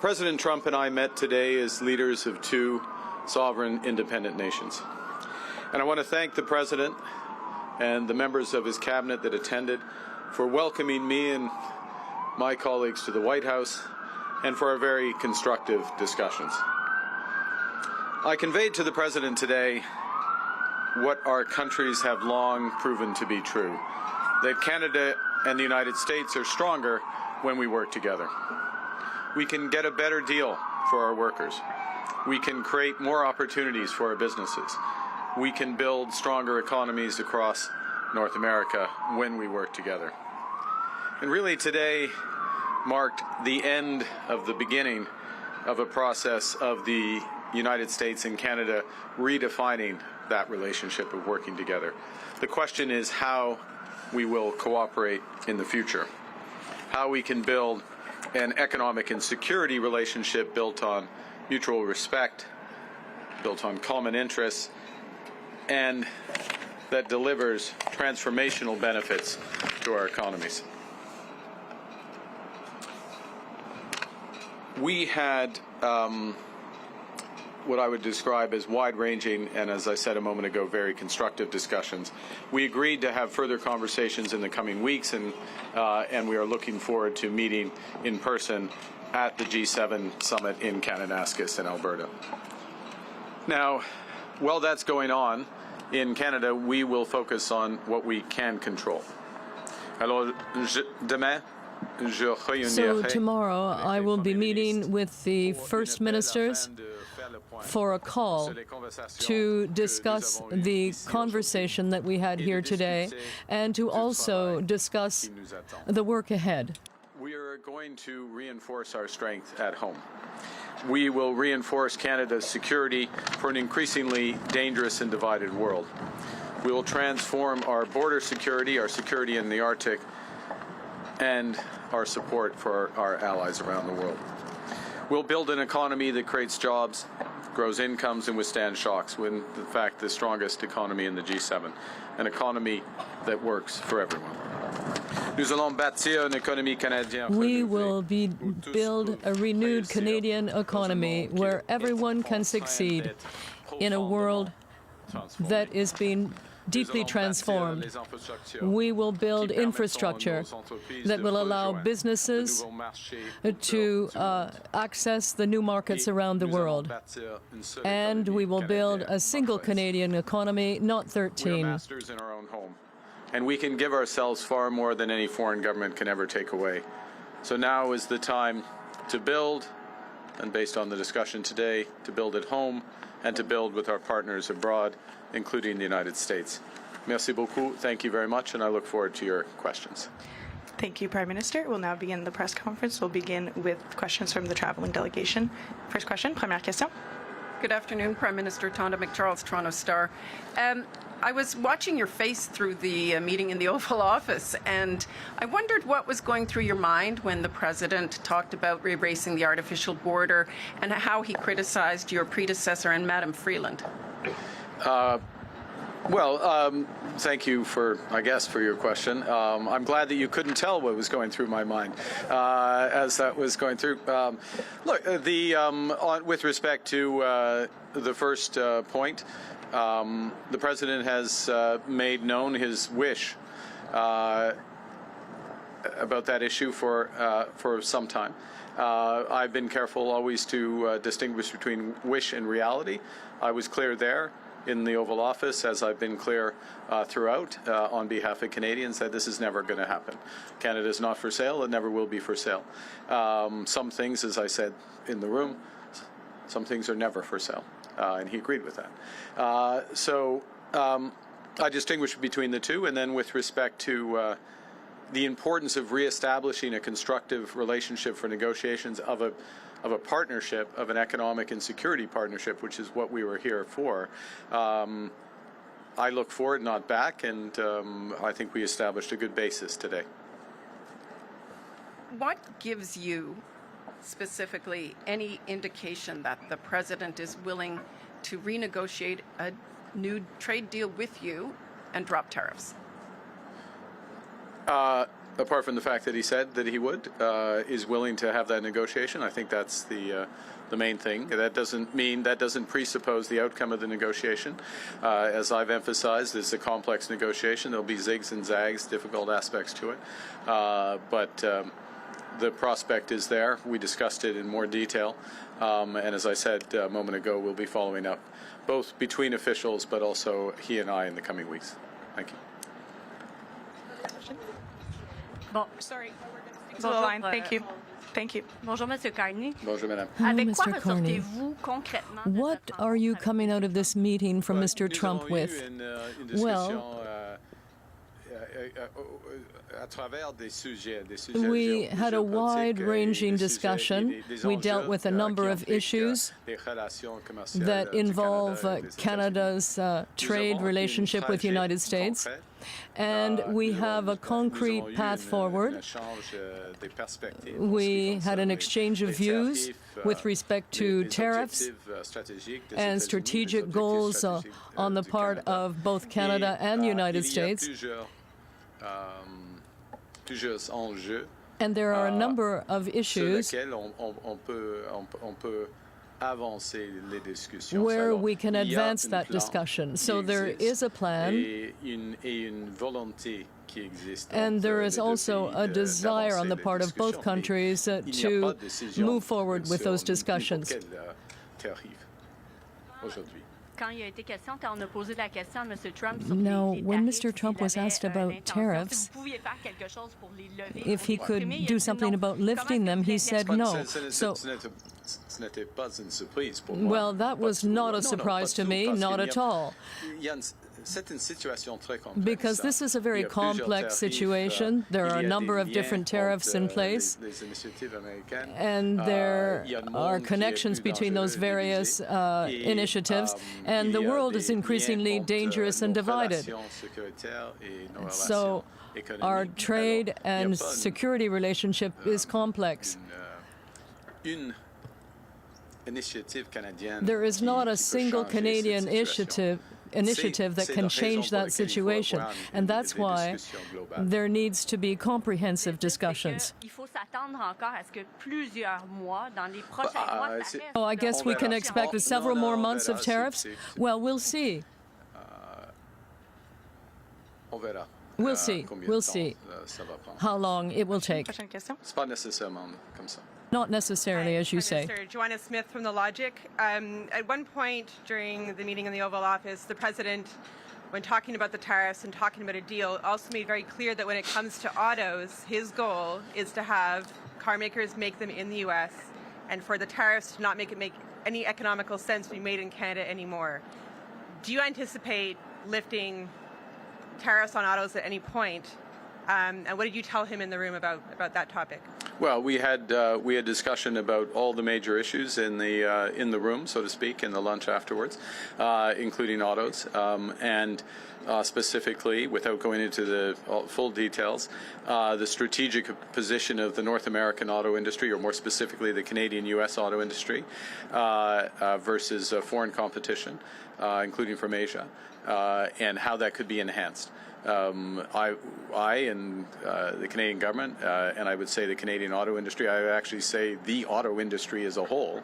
President Trump and I met today as leaders of two sovereign independent nations. And I want to thank the President and the members of his cabinet that attended for welcoming me and my colleagues to the White House and for our very constructive discussions. I conveyed to the President today what our countries have long proven to be true, that Canada and the United States are stronger when we work together. We can get a better deal for our workers. We can create more opportunities for our businesses. We can build stronger economies across North America when we work together. And really today marked the end of the beginning of a process of the United States and Canada redefining that relationship of working together. The question is how we will cooperate in the future, how we can build an economic and security relationship built on mutual respect, built on common interests, and that delivers transformational benefits to our economies. We had what I would describe as wide-ranging and, as I said a moment ago, very constructive discussions. We agreed to have further conversations in the coming weeks, and we are looking forward to meeting in person at the G7 summit in Kananaskis in Alberta. Now, while that's going on, in Canada, we will focus on what we can control. Alors, demain, so tomorrow I will be meeting with the First Ministers for a call to discuss the conversation that we had here today and to also discuss the work ahead. We are going to reinforce our strength at home. We will reinforce Canada's security for an increasingly dangerous and divided world. We will transform our border security, our security in the Arctic, and our support for our allies around the world. We'll build an economy that creates jobs, grows incomes, and withstands shocks, when, in fact, the strongest economy in the G7, an economy that works for everyone. We will build a renewed Canadian economy where everyone can succeed in a world that is being deeply transformed. We will build infrastructure that will allow businesses to access the new markets around the world. And we will build a single Canadian economy, not 13. We are masters in our own home, and we can give ourselves far more than any foreign government can ever take away. So now is the time to build, and based on the discussion today, to build at home and to build with our partners abroad, including the United States. Merci beaucoup. Thank you very much, and I look forward to your questions. Thank you, Prime Minister. We'll now begin the press conference. We'll begin with questions from the traveling delegation. First question, première question. Good afternoon, Prime Minister. Tonda McCharles, Toronto Star. I was watching your face through the meeting in the Oval Office, and I wondered what was going through your mind when the President talked about erasing the artificial border and how he criticized your predecessor and Madam Freeland. Thank you for your question. I'm glad that you couldn't tell what was going through my mind as that was going through. With respect to the first point, the President has made known his wish about that issue for some time. I've been careful always to distinguish between wish and reality. I was clear there in the Oval Office, as I've been clear throughout on behalf of Canadians, that this is never going to happen. Canada is not for sale. It never will be for sale. Some things, as I said in the room, some things are never for sale, and he agreed with that. I distinguish between the two, and then with respect to the importance of reestablishing a constructive relationship for negotiations of a partnership, of an economic and security partnership, which is what we were here for. I look forward, not back, and I think we established a good basis today. What gives you specifically any indication that the President is willing to renegotiate a new trade deal with you and drop tariffs? apart from the fact that he said that he would, is willing to have that negotiation. I think that's the main thing. That doesn't presuppose the outcome of the negotiation. As I've emphasized, it's a complex negotiation. There'll be zigs and zags, difficult aspects to it. But the prospect is there. We discussed it in more detail. And as I said a moment ago, we'll be following up both between officials, but also he and I in the coming weeks. Thank you. Bon. Sorry. Thank you. Thank you. Bonjour, Monsieur Carney. Bonjour, madame. Hello, Avec quoi Mr. Carney. ressortez-vous concrètement de What cette are you rencontre? coming out of this meeting from Mr. Trump with? Well, we had a wide-ranging discussion. We dealt with a number of issues that involve Canada's trade relationship with the United States. And we have a concrete path forward. We had an exchange of views with respect to tariffs and strategic goals on the part of both Canada and the United States. And there are a number of issues where we can advance that discussion. So there is a plan, and there is also a desire on the part of both countries to move forward with those discussions. Quand il a été question, quand on a posé la question à M. Trump sur Now, les when tarifs, Mr. Trump was s'il avait, asked about l'intention, tariffs, si vous pouviez faire quelque chose pour les lever, if he pour could supprimer, il a do dit something non. about Comment lifting est-ce them, que he vous said allez- no. So, well, that was not a surprise to me, not at all. Because this is a very complex situation. There are a number of different tariffs in place, and there are connections between those various initiatives, and the world is increasingly dangerous and divided. So our trade and security relationship is complex. There is not a single Canadian initiative that can change that situation, and that's why there needs to be comprehensive discussions. Il faut s'attendre encore à ce que plusieurs mois, dans les prochains mois, ça reste Oh, I guess we can expect several more months of tariffs? Well, we'll see. We'll see. We'll see how long it will take. Prochaine question. C'est pas nécessairement comme ça. Not necessarily, as you say. Minister, Joanna Smith from The Logic. At one point during the meeting in the Oval Office, the President, when talking about the tariffs and talking about a deal, also made very clear that when it comes to autos, his goal is to have car makers make them in the U.S. and for the tariffs to not make any economical sense to be made in Canada anymore. Do you anticipate lifting tariffs on autos at any point? And what did you tell him in the room about that topic? Well, we had discussion about all the major issues in the room, so to speak, in the lunch afterwards, including autos, and specifically, without going into the full details, the strategic position of the North American auto industry, or more specifically, the Canadian-U.S. auto industry, versus foreign competition, including from Asia, and how that could be enhanced. I and the Canadian government, and I would say the Canadian auto industry, I would actually say the auto industry as a whole,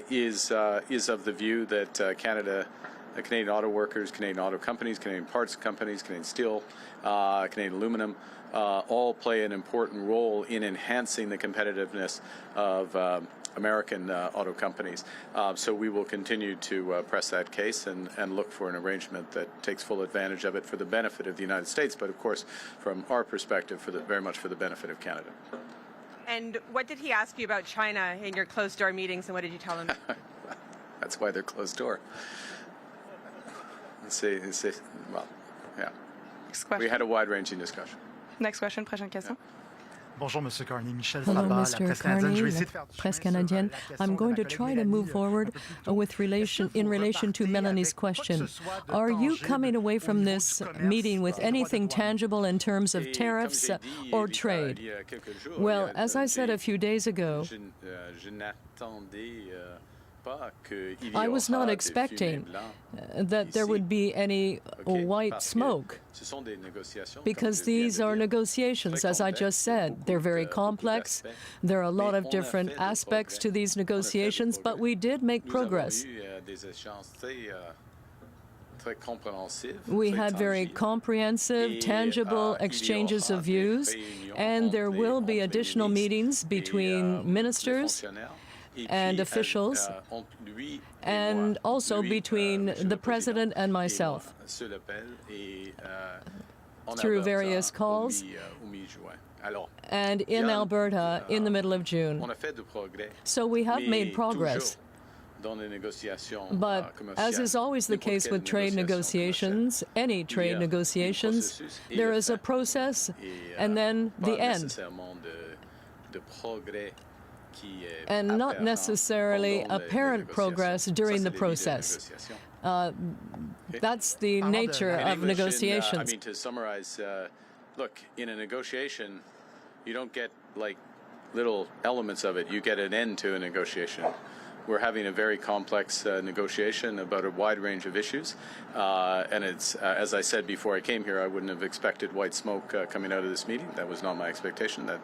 is of the view that Canadian auto workers, Canadian auto companies, Canadian parts companies, Canadian steel, Canadian aluminum, all play an important role in enhancing the competitiveness of American auto companies. So we will continue to press that case and look for an arrangement that takes full advantage of it for the benefit of the United States, but of course, from our perspective, very much for the benefit of Canada. And what did he ask you about China in your closed-door meetings, and what did you tell him? That's why they're closed door. Well, yeah. Next question. We had a wide-ranging discussion. Next question. Prochaine question. Bonjour, Monsieur Carney. Michel Hello, Sabat, la Mr. presse canadienne. Je vais Carney, essayer de the faire du presse chemin sur, canadienne. la question I'm de going ma to collègue try to Mélanie, move forward un peu plus tôt. with relation in relation to Melanie's question. Are you coming away from this meeting with anything tangible in terms of tariffs or trade? Well, as I said a few days ago, I was not expecting that there would be any white smoke, because these are negotiations, as I just said. They're very complex. There are a lot of different aspects to these negotiations, but we did make progress. We had very comprehensive, tangible exchanges of views, and there will be additional meetings between ministers and officials, and also between the President and myself through various calls, and in Alberta in the middle of June. So we have made progress. But as is always the case with trade negotiations, any trade negotiations, there is a process and then the end. And not necessarily apparent progress during the process. That's the nature of negotiations. I mean, to summarize, look, in a negotiation, you don't get like little elements of it. You get an end to a negotiation. We're having a very complex negotiation about a wide range of issues, and it's, as I said before I came here, I wouldn't have expected white smoke coming out of this meeting. That was not my expectation, that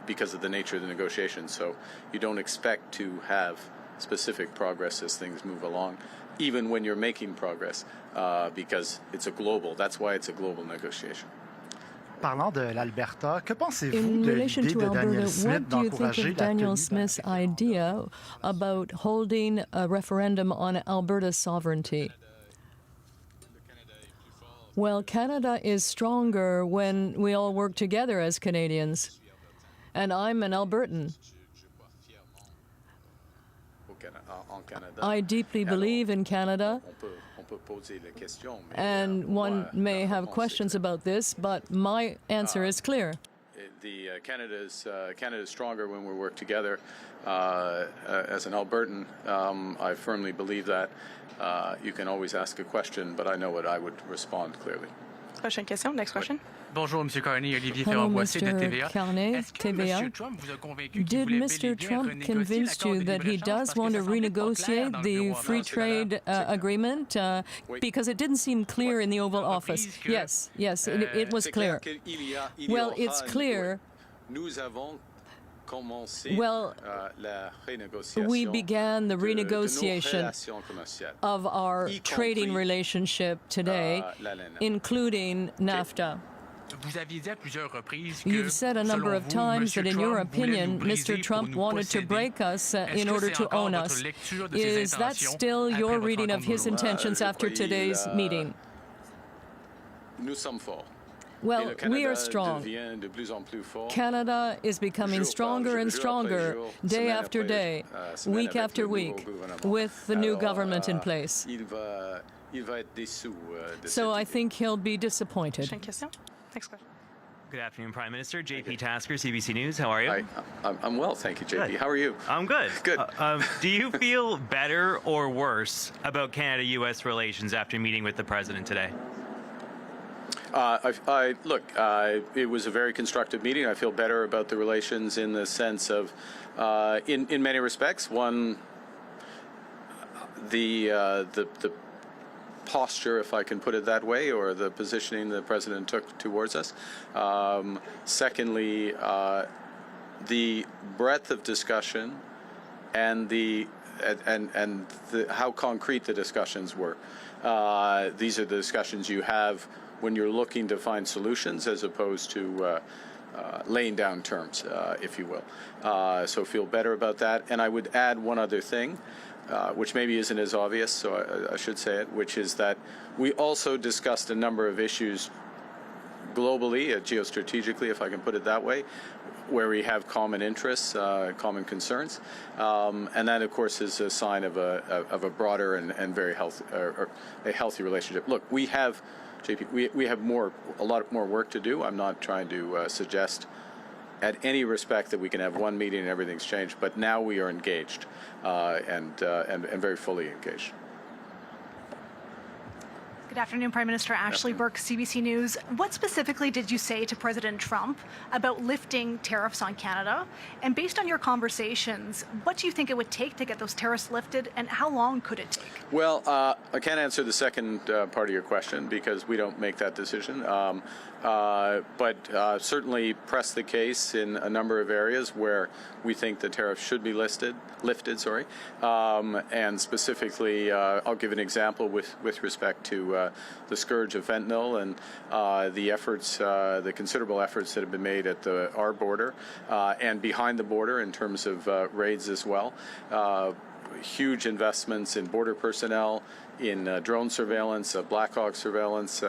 because of the nature of the negotiation. So you don't expect to have specific progress as things move along, even when you're making progress, because it's a global. That's why it's a global negotiation. Parlant de l'Alberta, que pensez-vous In de relation l'idée to de Alberta, Daniel Smith what do you think d'encourager of Daniel la Smith's tenue idea about holding a referendum on Alberta's sovereignty? Well, Canada is stronger when we all work together as Canadians, and I'm an Albertan. I deeply believe in Canada, and one may have questions about this, but my answer is clear. Canada is stronger when we work together. As an Albertan, I firmly believe that. You can always ask a question, but I know what I would respond clearly. Prochaine question. Next question. Bonjour, Monsieur Carney. Olivier Hello, Ferrand-Boissé de Mr. TVA. Carney, Est-ce que TVA. Monsieur Trump vous a convaincu qu'il Did voulait Mr. bel et bien Trump renégocier convince l'accord you de that he libre-échange does parce que want to ça semblait pas clair renegotiate dans le the bureau free ovale? trade agreement? Because it didn't seem clear in the Oval Office. Yes, it was clear. Well, it's clear. Well, we began the renegotiation of our trading relationship today, including NAFTA. You've said a number of times that, in your opinion, Mr. Trump wanted to break us in order to own us. Is that still your reading of his intentions after today's meeting? Well, we are strong. Canada is becoming stronger and stronger day after day, week after week, with the new government in place. So I think he'll be disappointed. Next question. Good afternoon, Prime Minister. JP Tasker, CBC News. How are you? Hi, I'm well, thank you, JP. Good. How are you? I'm good. Good. Do you feel better or worse about Canada-U.S. relations after meeting with the President today? It was a very constructive meeting. I feel better about the relations in the sense of, in many respects, one, the posture, if I can put it that way, or the positioning the President took towards us. Secondly, the breadth of discussion and how concrete the discussions were. These are the discussions you have when you're looking to find solutions, as opposed to laying down terms, if you will. So feel better about that. And I would add one other thing, which maybe isn't as obvious, so I should say it, which is that we also discussed a number of issues globally, geostrategically, if I can put it that way, where we have common interests, common concerns, and that, of course, is a sign of a broader and very healthy, or a healthy relationship. Look, we have, JP, we have a lot more work to do. I'm not trying to suggest at any respect that we can have one meeting and everything's changed, but now we are engaged and very fully engaged. Good afternoon, Prime Minister. Ashley Burke, CBC News. What specifically did you say to President Trump about lifting tariffs on Canada? And based on your conversations, what do you think it would take to get those tariffs lifted, and how long could it take? Well, I can't answer the second part of your question because we don't make that decision. But certainly press the case in a number of areas where we think the tariffs should be lifted. And specifically, I'll give an example with respect to the scourge of fentanyl and the efforts, the considerable efforts that have been made at our border and behind the border in terms of raids as well. Huge investments in border personnel, in drone surveillance, Black Hawk surveillance,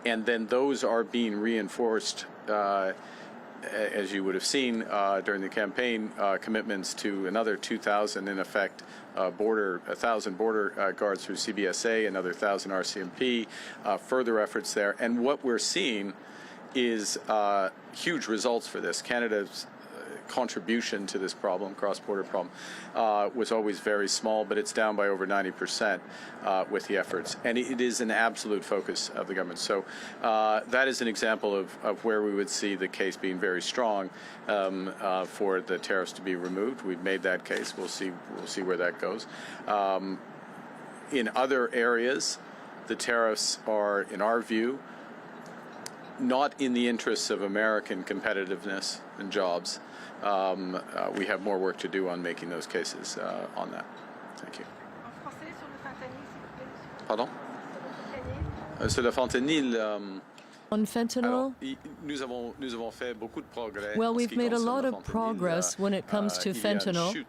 and then those are being reinforced, as you would have seen during the campaign, commitments to another 2,000, in effect, 1,000 border guards through CBSA, another 1,000 RCMP, further efforts there. And what we're seeing is huge results for this. Canada's contribution to this problem, cross-border problem, was always very small, but it's down by over 90% with the efforts. And it is an absolute focus of the government. So that is an example of where we would see the case being very strong for the tariffs to be removed. We've made that case. We'll see where that goes. In other areas, the tariffs are, in our view, not in the interests of American competitiveness and jobs. We have more work to do on making those cases on that. Thank you. Pardon? Sur le fentanyl. On fentanyl, well, we've made a lot of progress when it comes to fentanyl.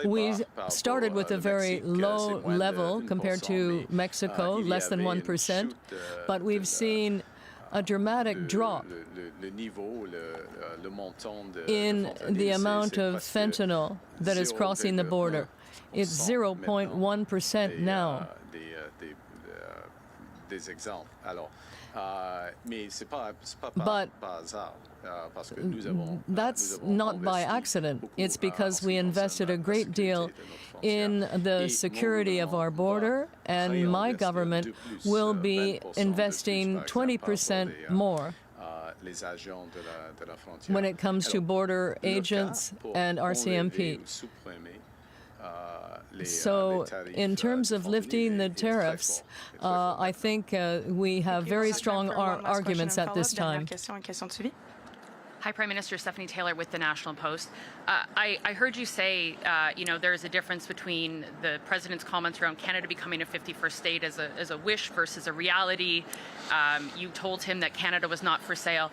We started with a very low level compared to Mexico, less than 1%, but we've seen a dramatic drop in the amount of fentanyl that is crossing the border. It's 0.1% now. But that's not by accident. It's because we invested a great deal in the security of our border, and my government will be investing 20% more when it comes to border agents and RCMP. So in terms of lifting the tariffs, I think we have very strong arguments at this time. Hi, Prime Minister. Stephanie Taylor with the National Post. I heard you say, there's a difference between the President's comments around Canada becoming a 51st state as a wish versus a reality. You told him that Canada was not for sale.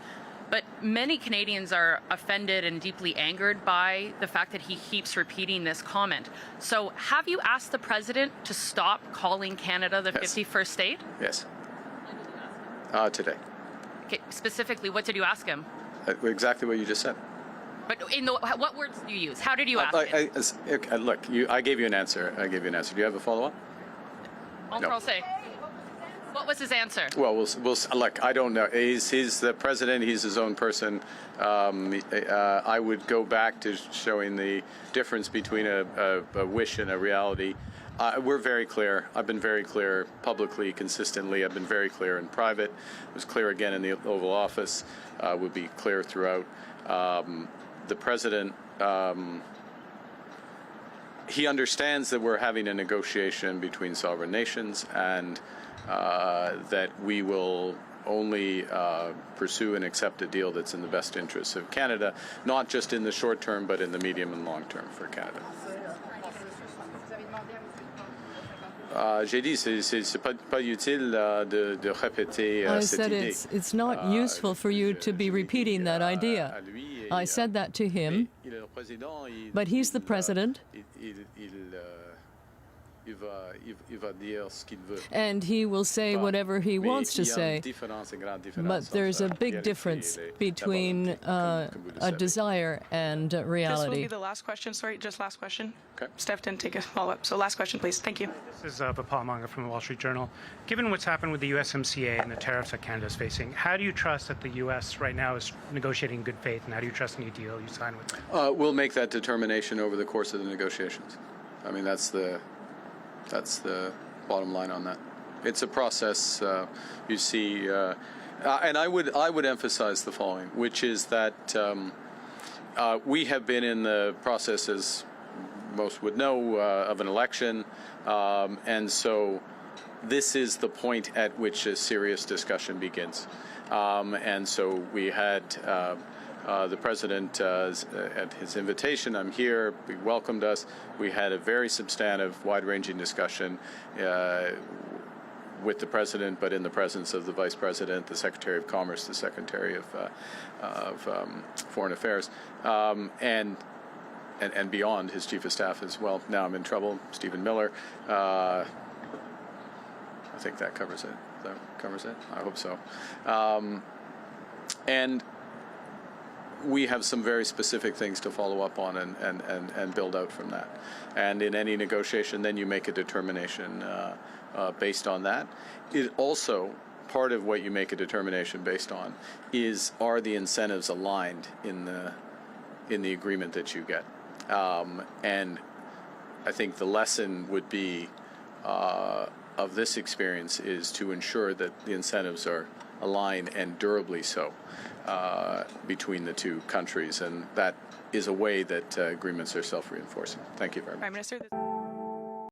But many Canadians are offended and deeply angered by the fact that he keeps repeating this comment. So have you asked the President to stop calling Canada the 51st state? Yes. Today. Okay, specifically, what did you ask him? Exactly what you just said. But what words did you use? How did you ask him? Look, I gave you an answer. Do you have a follow-up? En français. What was his answer? Well, we'll look. I don't know. He's the president. He's his own person. I would go back to showing the difference between a wish and a reality. We're very clear. I've been very clear publicly, consistently. I've been very clear in private. I was clear again in the Oval Office. Would be clear throughout. The president. He understands that we're having a negotiation between sovereign nations, and that we will only pursue and accept a deal that's in the best interests of Canada, not just in the short term, but in the medium and long term for Canada. J'ai dit, c'est pas utile de répéter cette idée. I said it's not useful for you to be repeating that idea. I said that to him, but he's the president. And he will say whatever he wants to say. But there's a big difference between a desire and reality. This will be the last question. Sorry, just last question. Okay. Steph didn't take a follow-up. So last question, please. Thank you. This is Paul Munger from the Wall Street Journal. Given what's happened with the USMCA and the tariffs that Canada is facing, how do you trust that the U.S. right now is negotiating in good faith, and how do you trust any deal you sign with them? We'll make that determination over the course of the negotiations. I mean, that's the bottom line on that. It's a process. You see, and I would emphasize the following, which is that we have been in the process, as most would know, of an election, and so this is the point at which a serious discussion begins. And so we had the President, at his invitation, I'm here, he welcomed us. We had a very substantive, wide-ranging discussion with the President, but in the presence of the Vice President, the Secretary of Commerce, the Secretary of Foreign Affairs, and beyond, his Chief of Staff as well. Now I'm in trouble, Stephen Miller. I think that covers it. That covers it? I hope so. And we have some very specific things to follow up on and build out from that. And in any negotiation, then you make a determination based on that. It also, part of what you make a determination based on is, are the incentives aligned in the agreement that you get? And I think the lesson would be of this experience is to ensure that the incentives are aligned and durably so between the two countries, and that is a way that agreements are self-reinforcing. Thank you very much. Prime Minister.